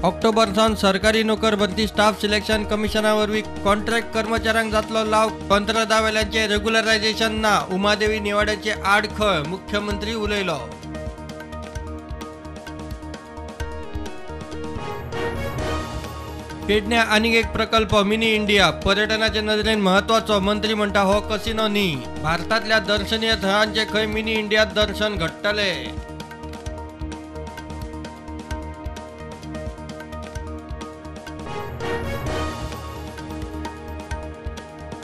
ऑक्टोबरसान सरकारी नोकर भरती स्टाफ सिलेक्शन कमिशनावरवी कॉन्ट्रॅक्ट कर्मचाऱ्यांक जातलो लाव कंत्राटावेल्यांचे रेग्युलरायझेशन ना उमादेवी निवाड्याचे आडखळ मुख्यमंत्री उलयलो। पेडण्या आनीक एक प्रकल्प मिनी इंडिया पर्यटनाच्या नदरेन महत्वाचो मंत्री म्हणटा हो कसिनो न्ही भारतातल्या दर्शनीय थळांचे खंय मिनी इंडियात दर्शन घडटले।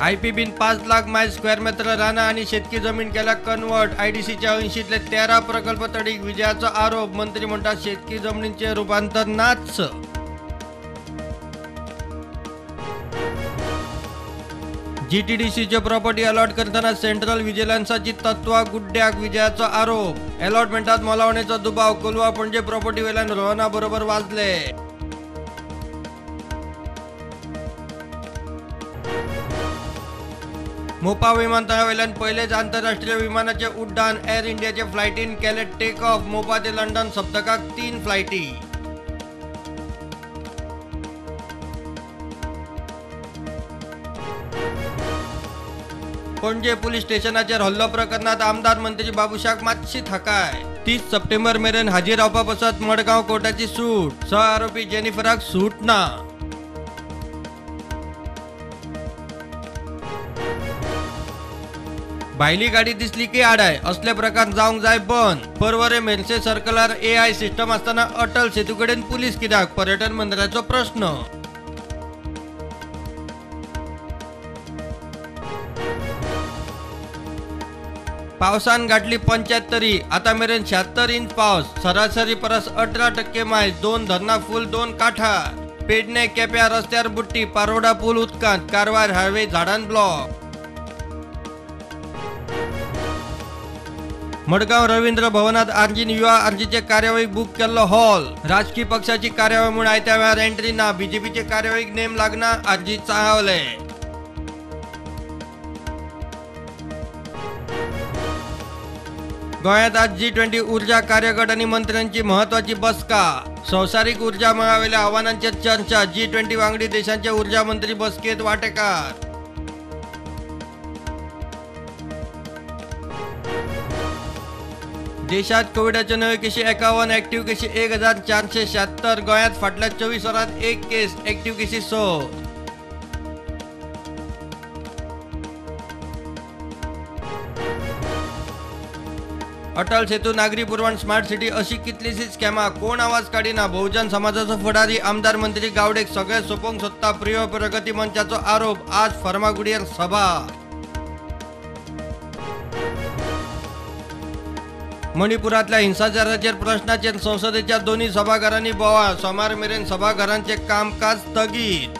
IPBन 5 लाख मायल स्क्वेअर मीटर राना आणि शेतकी जमीन केल्या कन्वर्ट। IDCच्या 80तले 13 प्रकल्प तडीक विजयाचो आरोप मंत्री म्हणतात शेतकी जमिनींचे रूपांतर नाच। GTDCचे प्रॉपर्टी अलॉट करताना सेंट्रल विजिलन्सची तत्वा गुड्ड्याक विजयाचो आरोप। अलॉटमेंटात मोलावणेचो दुबाव कोलवा पणजे प्रॉपर्टी वेल्यान रोहना बरोबर वाजले। मोपा विमानतळावेल्यान पयलेच आंतरराष्ट्रीय विमानाचे उड्डाण। एअर इंडियाचे फ्लायटीन केले टेक ऑफ। मोपा ते लंडन सप्तकाक 3 फ्लायटी। पणजे पोलीस स्टेशनाचेर हल्लो प्रकरणात आमदार मंत्री बाबुशाक मातशी थाकाय। 30 सप्टेंबर मेरेन हाजीर रावपा पसत मडगांव कोर्टाची सूट। सह आरोपी जेनिफराक सूट ना। भायली गाडी दिसली की आडाय असले प्रकार जावंक जाय बंद। परवरे मेरसे सर्कलार AI सिस्टम असताना अटल सेतू कडेन पुलीस कित्याक पर्यटन मंत्र्याचो प्रश्न। पावसान गाठली 75 आता मेरेन 76 इंच पावस। सरासरी परस 18% मायज। 2 धरणां फुल 2 काठा। पेडणे केप्या रस्त्यार बुट्टी। पारोडा पूल उदकांत। कारवार हायवे झाडान ब्लॉक। मडगांव रवींद्र भवनात आर्जीन युवा आर्जीचे कार्यावळीक बुक केल्लो हॉल। राजकीय पक्षाची कार्यावळ म्हूण आयत्या वेळार एंट्री ना। बीजेपीचे कार्यावळीक नेम लागना आर्जी चाळवले। गोंयांत आज G20 ऊर्जा कार्यगट आणि मंत्र्यांची महत्वाची बसका। संवसारीक ऊर्जा मेळावेल्या आव्हानांचेर चर्चा। G20 वांगडी देशांचे ऊर्जा मंत्री बसकेत वांटेकार। देशात कोविडाच्यो नव्यो केशी 51। एक्टिव्ह केशी 1476। गोंयांत फाटल्या 24 वरांत 1 केस। एक्टिव्ह केशी 6। अटल सेतू नागरी पुरवण स्मार्ट सिटी अशी कितलीशी स्कॅमा कोण आवाज काढिना। बहुजन समाजाचो फुडारी आमदार मंत्री गावडेक सगळे सोपोवंक सोदता। प्रिय प्रगती मंचाचो आरोप। आज फर्मागुडयेर सभा। मणिपुरातल्या हिंसाचाराचेर प्रश्नाचेर संसदेच्या दोन्ही सभागृहांनी बोवाळ। सोमार मेरेन सभागृहांचे कामकाज स्थगीत।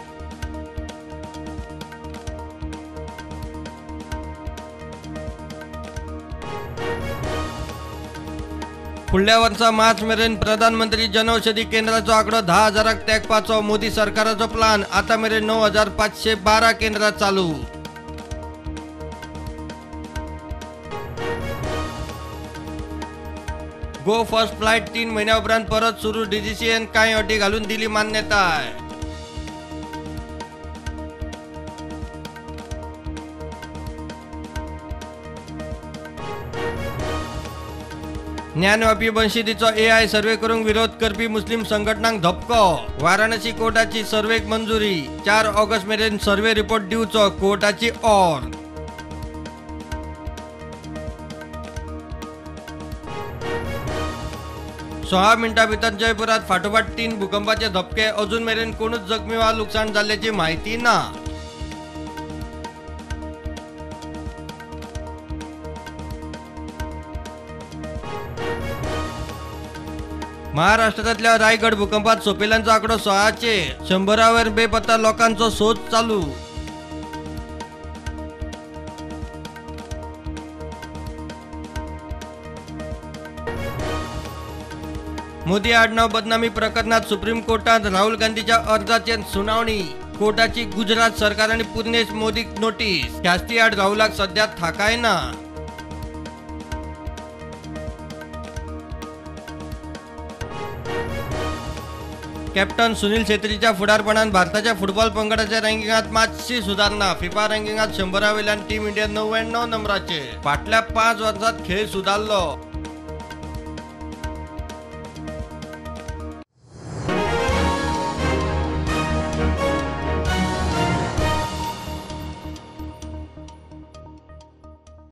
फुडल्या वर्सा मार्च मेरेन प्रधानमंत्री जनौषधी केंद्राचो आंकडो 10,000क तेंकपाचो मोदी सरकाराचो प्लान। आता मेरेन 9,512 केंद्रां चालू। गो फर्स्ट फ्लायट 3 महिन्या उपरांत परत सुरू। DGCAन कांय अटी घालून दिली मान्यताय। ज्ञानवापी बंशिदीचो AI सर्वे करूंक विरोध करपी मुस्लिम संघटनांक धपको। वाराणसी कोर्टाची सर्वेक मंजुरी। 4 ऑगस्ट मेरेन सर्वे रिपोर्ट दिवचो कोर्टाची ऑर्डर। 6 मिनिटां भितर जयपुरात फाटोफाट 3 भूकंपाचे धपके। अजून मेरेन कोणूच जखमी वा लुकसाण जाल्ल्याची माहिती ना। महाराष्ट्रातल्या रायगड भूकंपात सोपेल्यांचा आकडो 6चे। 100 बेपत्ता लोकांचो शोध चालू। मोदी आडनाव बदनामी प्रकरणात सुप्रीम कोर्टात राहुल गांधीच्या अर्जाचेर सुनावणी। कोर्टाची गुजरात सरकार आणि पुर्णेश मोदीक नोटीस। ख्यास्ती आड राहुलाक सध्या थाकाय ना। कॅप्टन सुनील छेत्रीच्या पुढारपणात भारताच्या फुटबॉल पंगडाच्या रँकिंगात मातशी सुधारणा. फिफा रँकिंगात 100 वेल्यान टीम इंडिया 99 नंबराचे. फाटल्या 5 वर्षात खेळ सुधारलो.